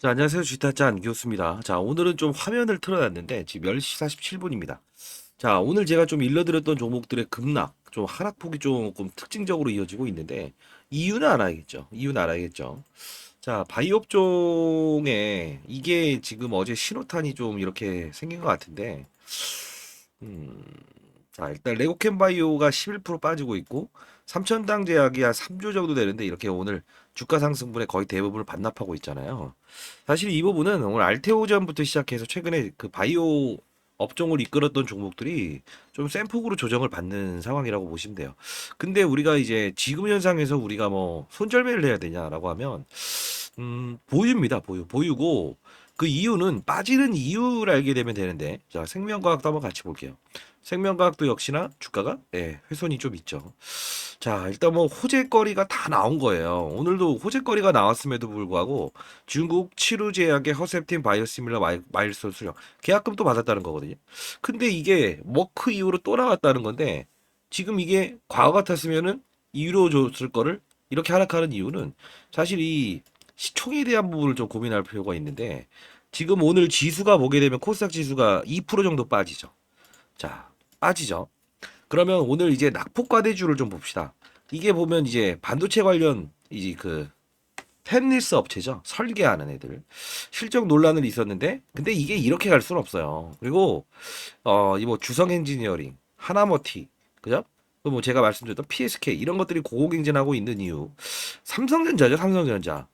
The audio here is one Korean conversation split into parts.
자, 안녕하세요. 주타짜 안기호수입니다. 자, 오늘은 좀 화면을 틀어놨는데 지금 10시 47분입니다. 자, 오늘 제가 좀 일러드렸던 종목들의 급락, 좀 하락폭이 조금 특징적으로 이어지고 있는데 이유는 알아야겠죠. 이유는 알아야겠죠. 자, 바이오 업종에 이게 지금 어제 신호탄이 좀 이렇게 생긴 것 같은데 음, 자, 일단 레고캠 바이오가 11% 빠지고 있고 삼천당 제약이 한 3조 정도 되는데 이렇게 오늘 주가 상승분의 거의 대부분을 반납하고 있잖아요. 사실 이 부분은 오늘 알테오전부터 시작해서 최근에 그 바이오 업종을 이끌었던 종목들이 좀 센폭으로 조정을 받는 상황이라고 보시면 돼요. 근데 우리가 이제 지금 현상에서 우리가 뭐 손절매를 해야 되냐라고 하면 보유입니다. 보유고 그 이유는 빠지는 이유를 알게 되면 되는데 자, 생명과학도 한번 같이 볼게요. 생명과학도 역시나 주가가 훼손이 좀 있죠. 자, 일단 뭐 호재거리가 다 나온 거예요. 오늘도 호재거리가 나왔음에도 불구하고 중국 치루제약의 허셉틴 바이오시밀러 마일스톤 수령 계약금도 받았다는 거거든요. 근데 이게 머크 이후로 또 나왔다는 건데 지금 이게 과거 같았으면은 이유로 줬을 거를 이렇게 하락하는 이유는 사실 이 시총에 대한 부분을 좀 고민할 필요가 있는데 지금 오늘 지수가 보게 되면 코스닥 지수가 2% 정도 빠지죠. 자, 빠지죠. 그러면 오늘 이제 낙폭과대주를 좀 봅시다. 이게 보면 이제 반도체 관련 이제 그 팹리스 업체죠. 설계하는 애들. 실적 논란은 있었는데 근데 이게 이렇게 갈 수는 없어요. 그리고 이 뭐 주성 엔지니어링, 하나머티, 그죠? 또 뭐 제가 말씀드렸던 PSK 이런 것들이 고공행진하고 있는 이유. 삼성전자죠, 삼성전자.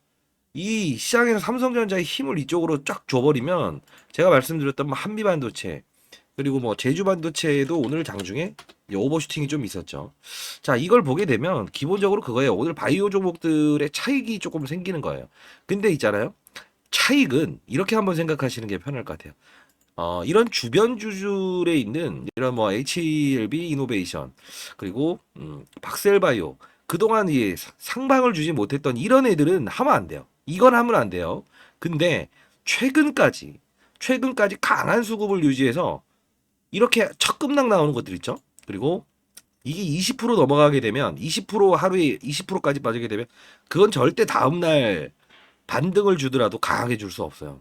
이 시장에서 삼성전자의 힘을 이쪽으로 쫙 줘버리면 제가 말씀드렸던 뭐 한미반도체 그리고 뭐 제주반도체에도 오늘 장중에 이 오버슈팅이 좀 있었죠. 자, 이걸 보게 되면 기본적으로 그거예요. 오늘 바이오 종목들의 차익이 조금 생기는 거예요. 근데 있잖아요. 차익은 이렇게 한번 생각하시는 게 편할 것 같아요. 이런 주변 주줄에 있는 이런 뭐 HLB 이노베이션 그리고 박셀바이오 그동안 이 상방을 주지 못했던 이런 애들은 하면 안 돼요. 이건 하면 안 돼요. 근데 최근까지 강한 수급을 유지해서 이렇게 첫급락 나오는 것들 있죠. 그리고 이게 20% 넘어가게 되면 20% 하루에 20%까지 빠지게 되면 그건 절대 다음날 반등을 주더라도 강하게 줄 수 없어요.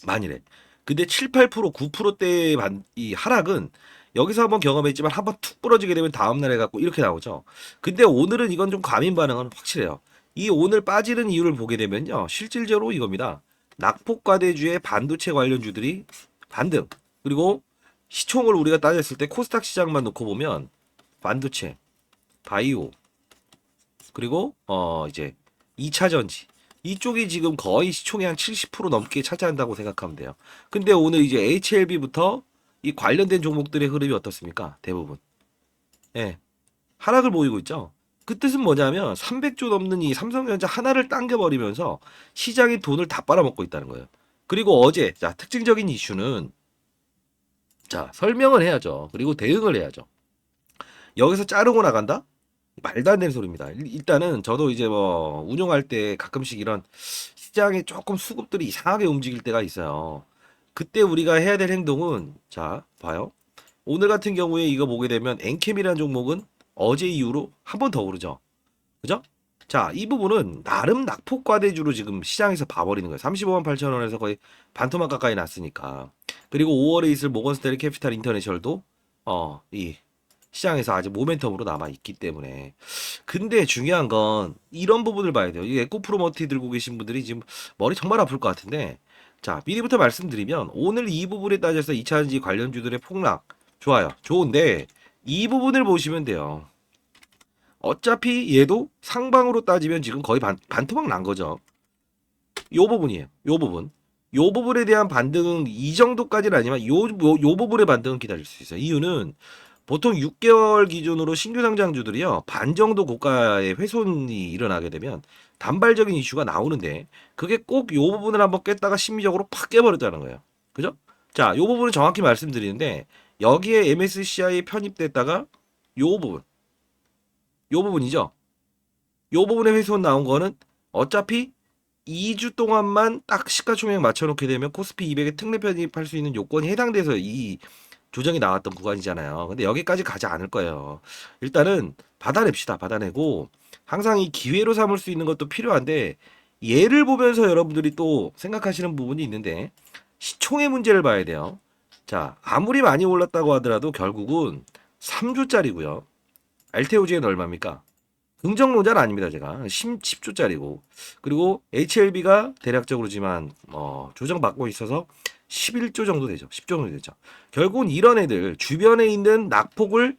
만일에. 근데 7, 8%, 9%대의 이 하락은 여기서 한번 경험했지만 한번 툭 부러지게 되면 다음날 해갖고 이렇게 나오죠. 근데 오늘은 이건 좀 과민 반응은 확실해요. 이 오늘 빠지는 이유를 보게 되면요. 실질적으로 이겁니다. 낙폭과대주의 반도체 관련주들이 반등. 그리고 시총을 우리가 따졌을 때 코스닥 시장만 놓고 보면 반도체, 바이오, 그리고 이제 2차 전지 이쪽이 지금 거의 시총의 한 70% 넘게 차지한다고 생각하면 돼요. 근데 오늘 이제 HLB부터 이 관련된 종목들의 흐름이 어떻습니까? 대부분. 예. 하락을 보이고 있죠. 그 뜻은 뭐냐면 300조 넘는 이 삼성전자 하나를 당겨버리면서 시장이 돈을 다 빨아먹고 있다는 거예요. 그리고 어제 자 특징적인 이슈는 자 설명을 해야죠. 그리고 대응을 해야죠. 여기서 자르고 나간다? 말도 안 되는 소리입니다. 일단은 저도 이제 뭐 운용할 때 가끔씩 이런 시장에 조금 수급들이 이상하게 움직일 때가 있어요. 그때 우리가 해야 될 행동은 자, 봐요. 오늘 같은 경우에 이거 보게 되면 엔캠이라는 종목은 어제 이후로 한 번 더 오르죠. 그죠? 자, 이 부분은 나름 낙폭과대주로 지금 시장에서 봐버리는 거예요. 35만 8천 원에서 거의 반토막 가까이 났으니까. 그리고 5월에 있을 모건스탠리 캐피탈 인터내셔널도 이 시장에서 아직 모멘텀으로 남아 있기 때문에. 근데 중요한 건 이런 부분을 봐야 돼요. 이 에코프로머티 들고 계신 분들이 지금 머리 정말 아플 것 같은데. 자, 미리부터 말씀드리면 오늘 이 부분에 따져서 2차전지 관련주들의 폭락 좋아요. 좋은데 이 부분을 보시면 돼요. 어차피 얘도 상방으로 따지면 지금 거의 반토막 난 거죠. 요 부분이에요. 요 부분. 요 부분에 대한 반등은 이 정도까지는 아니지만 요 부분의 반등은 기다릴 수 있어요. 이유는 보통 6개월 기준으로 신규 상장주들이요. 반 정도 고가의 훼손이 일어나게 되면 단발적인 이슈가 나오는데 그게 꼭 요 부분을 한번 깼다가 심리적으로 팍 깨버렸다는 거예요. 그죠? 자, 요 부분은 정확히 말씀드리는데 여기에 MSCI에 편입됐다가 요 부분, 요 부분이죠. 요 부분에 훼손 나온 거는 어차피 2주 동안만 딱 시가총액 맞춰놓게 되면 코스피 200에 특례 편입할 수 있는 요건이 해당돼서 이 조정이 나왔던 구간이잖아요. 근데 여기까지 가지 않을 거예요. 일단은 받아냅시다. 받아내고 항상 이 기회로 삼을 수 있는 것도 필요한데 얘를 보면서 여러분들이 또 생각하시는 부분이 있는데 시총의 문제를 봐야 돼요. 자, 아무리 많이 올랐다고 하더라도 결국은 3주짜리고요. 알테오지는 얼마입니까? 긍정론자는 아닙니다, 제가. 10조짜리고. 그리고 HLB가 대략적으로지만, 조정받고 있어서 11조 정도 되죠. 10조 정도 되죠. 결국은 이런 애들, 주변에 있는 낙폭을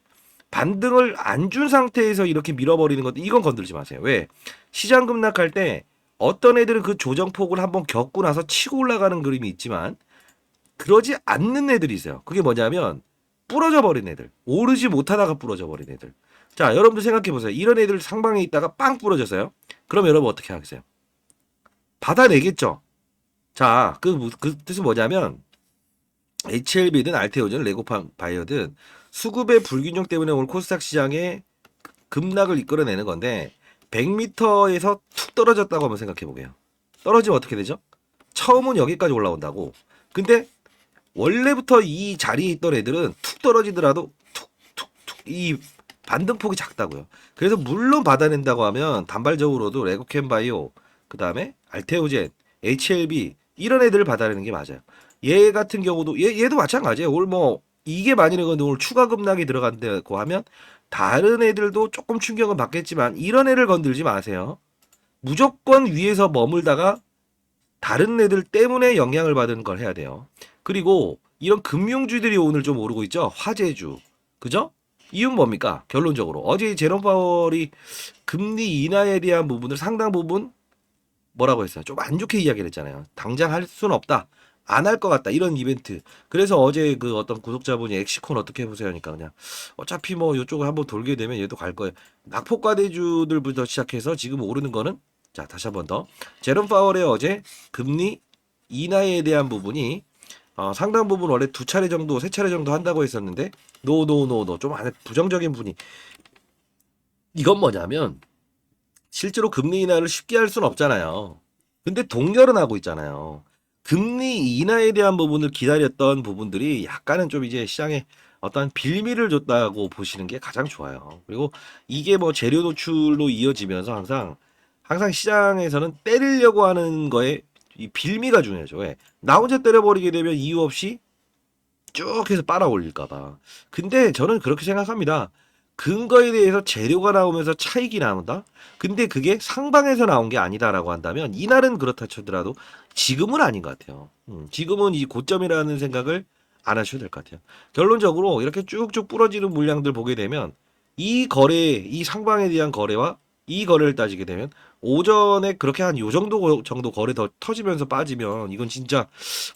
반등을 안 준 상태에서 이렇게 밀어버리는 것도 이건 건들지 마세요. 왜? 시장 급락할 때 어떤 애들은 그 조정폭을 한번 겪고 나서 치고 올라가는 그림이 있지만 그러지 않는 애들이 있어요. 그게 뭐냐면 부러져 버린 애들. 오르지 못하다가 부러져 버린 애들. 자, 여러분들 생각해 보세요. 이런 애들 상방에 있다가 빵 부러졌어요. 그럼 여러분 어떻게 하겠어요? 받아내겠죠. 자, 그 뜻은 뭐냐면 HLB든 알테오든 레고판 바이어든 수급의 불균형 때문에 오늘 코스닥 시장에 급락을 이끌어내는 건데 100m에서 툭 떨어졌다고 한번 생각해 보게요. 떨어지면 어떻게 되죠? 처음은 여기까지 올라온다고. 근데 원래부터 이 자리에 있던 애들은 툭 떨어지더라도 툭툭툭 이 반등폭이 작다고요. 그래서 물론 받아낸다고 하면 단발적으로도 레고캠바이오 그 다음에 알테오젠, HLB 이런 애들을 받아내는 게 맞아요. 얘 같은 경우도 얘도 마찬가지예요. 오늘 뭐 이게 만일에 오늘 추가 급락이 들어간다고 하면 다른 애들도 조금 충격은 받겠지만 이런 애를 건들지 마세요. 무조건 위에서 머물다가 다른 애들 때문에 영향을 받은 걸 해야 돼요. 그리고 이런 금융주들이 오늘 좀 오르고 있죠. 화재주. 그죠? 이유는 뭡니까? 결론적으로. 어제 제롬 파월이 금리 인하에 대한 부분을 상당 부분 뭐라고 했어요? 좀 안 좋게 이야기를 했잖아요. 당장 할 수는 없다. 안 할 것 같다. 이런 이벤트. 그래서 어제 그 어떤 구독자분이 엑시콘 어떻게 해보세요? 하니까 그냥 어차피 뭐 이쪽을 한번 돌게 되면 얘도 갈 거예요. 낙폭과대주들부터 시작해서 지금 오르는 거는 자, 다시 한번 더. 제롬 파월의 어제 금리 인하에 대한 부분이 상당 부분 원래 두 차례 정도, 세 차례 정도 한다고 했었는데 노 좀 안에 부정적인 분이 이건 뭐냐면 실제로 금리 인하를 쉽게 할 수는 없잖아요. 근데 동결은 하고 있잖아요. 금리 인하에 대한 부분을 기다렸던 부분들이 약간은 좀 이제 시장에 어떤 빌미를 줬다고 보시는 게 가장 좋아요. 그리고 이게 뭐 재료 노출로 이어지면서 항상 시장에서는 때리려고 하는 거에 이 빌미가 중요하죠. 왜? 나 혼자 때려버리게 되면 이유 없이 쭉 해서 빨아 올릴까봐. 근데 저는 그렇게 생각합니다. 근거에 대해서 재료가 나오면서 차익이 나온다? 근데 그게 상방에서 나온 게 아니다라고 한다면 이날은 그렇다 치더라도 지금은 아닌 것 같아요. 지금은 이 고점이라는 생각을 안 하셔도 될 것 같아요. 결론적으로 이렇게 쭉쭉 부러지는 물량들 보게 되면 이 거래, 이 상방에 대한 거래와 이 거래를 따지게 되면 오전에 그렇게 한 요 정도 거래 더 터지면서 빠지면 이건 진짜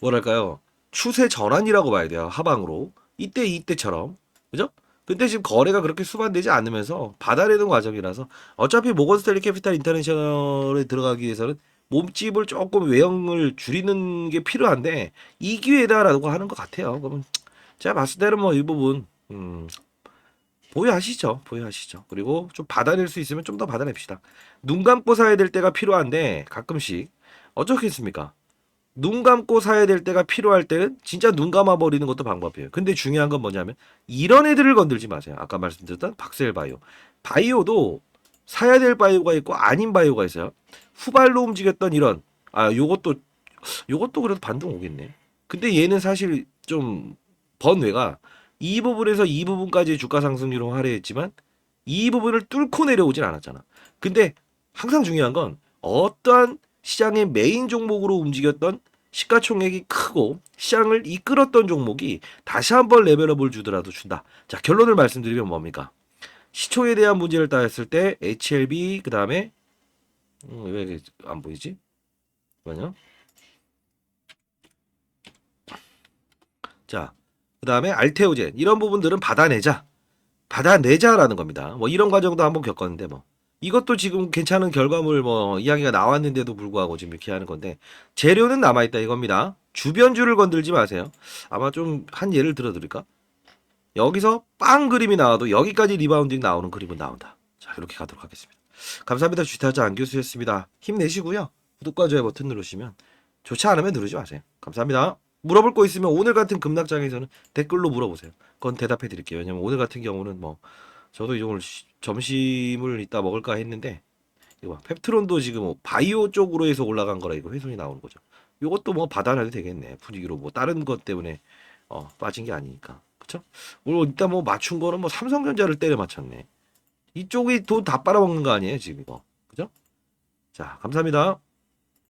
뭐랄까요? 추세 전환이라고 봐야 돼요. 하방으로. 이때처럼. 그죠? 근데 지금 거래가 그렇게 수반되지 않으면서 받아내는 과정이라서 어차피 모건스탠리 캐피탈 인터내셔널에 들어가기 위해서는 몸집을 조금 외형을 줄이는 게 필요한데 이 기회다라고 하는 것 같아요. 그러면 제가 봤을 때는 뭐 일부분 보유하시죠. 그리고 좀 받아낼 수 있으면 좀 더 받아냅시다. 눈 감고 사야 될 때가 필요한데 가끔씩 어쩌겠습니까? 눈 감고 사야 될 때가 필요할 때는 진짜 눈 감아 버리는 것도 방법이에요. 근데 중요한 건 뭐냐면 이런 애들을 건들지 마세요. 아까 말씀드렸던 박셀 바이오. 바이오도 사야 될 바이오가 있고 아닌 바이오가 있어요. 후발로 움직였던 이런 요것도 그래도 반등 오겠네. 근데 얘는 사실 좀 번외가 이 부분에서 이 부분까지 주가 상승률을 할애했지만 이 부분을 뚫고 내려오진 않았잖아. 근데 항상 중요한 건 어떠한 시장의 메인 종목으로 움직였던 시가총액이 크고 시장을 이끌었던 종목이 다시 한번 레벨업을 주더라도 준다. 자, 결론을 말씀드리면 뭡니까? 시초에 대한 문제를 따졌을 때 HLB 그 다음에 왜 안 보이지? 뭐냐? 자, 그 다음에 알테오젠 이런 부분들은 받아내자라는 겁니다. 뭐 이런 과정도 한번 겪었는데 뭐 이것도 지금 괜찮은 결과물 뭐 이야기가 나왔는데도 불구하고 지금 이렇게 하는 건데 재료는 남아있다 이겁니다. 주변주를 건들지 마세요. 아마 좀 한 예를 들어 드릴까? 여기서 빵 그림이 나와도 여기까지 리바운딩 나오는 그림은 나온다. 자, 이렇게 가도록 하겠습니다. 감사합니다. 주타자 안교수였습니다. 힘내시고요. 구독과 좋아요 버튼 누르시면 좋지 않으면 누르지 마세요. 감사합니다. 물어볼 거 있으면 오늘 같은 급락장에서는 댓글로 물어보세요. 그건 대답해 드릴게요. 왜냐면 오늘 같은 경우는 뭐 저도 이제 오늘 점심을 이따 먹을까 했는데 이거 봐. 펩트론도 지금 뭐 바이오 쪽으로 해서 올라간 거라 이거 훼손이 나오는 거죠. 요것도 뭐 받아내도 되겠네. 분위기로 뭐 다른 것 때문에 빠진 게 아니니까. 그쵸? 오늘 일단 뭐 맞춘 거는 뭐 삼성전자를 때려 맞췄네. 이쪽이 돈 다 빨아먹는 거 아니에요, 지금 이거. 그죠? 자, 감사합니다.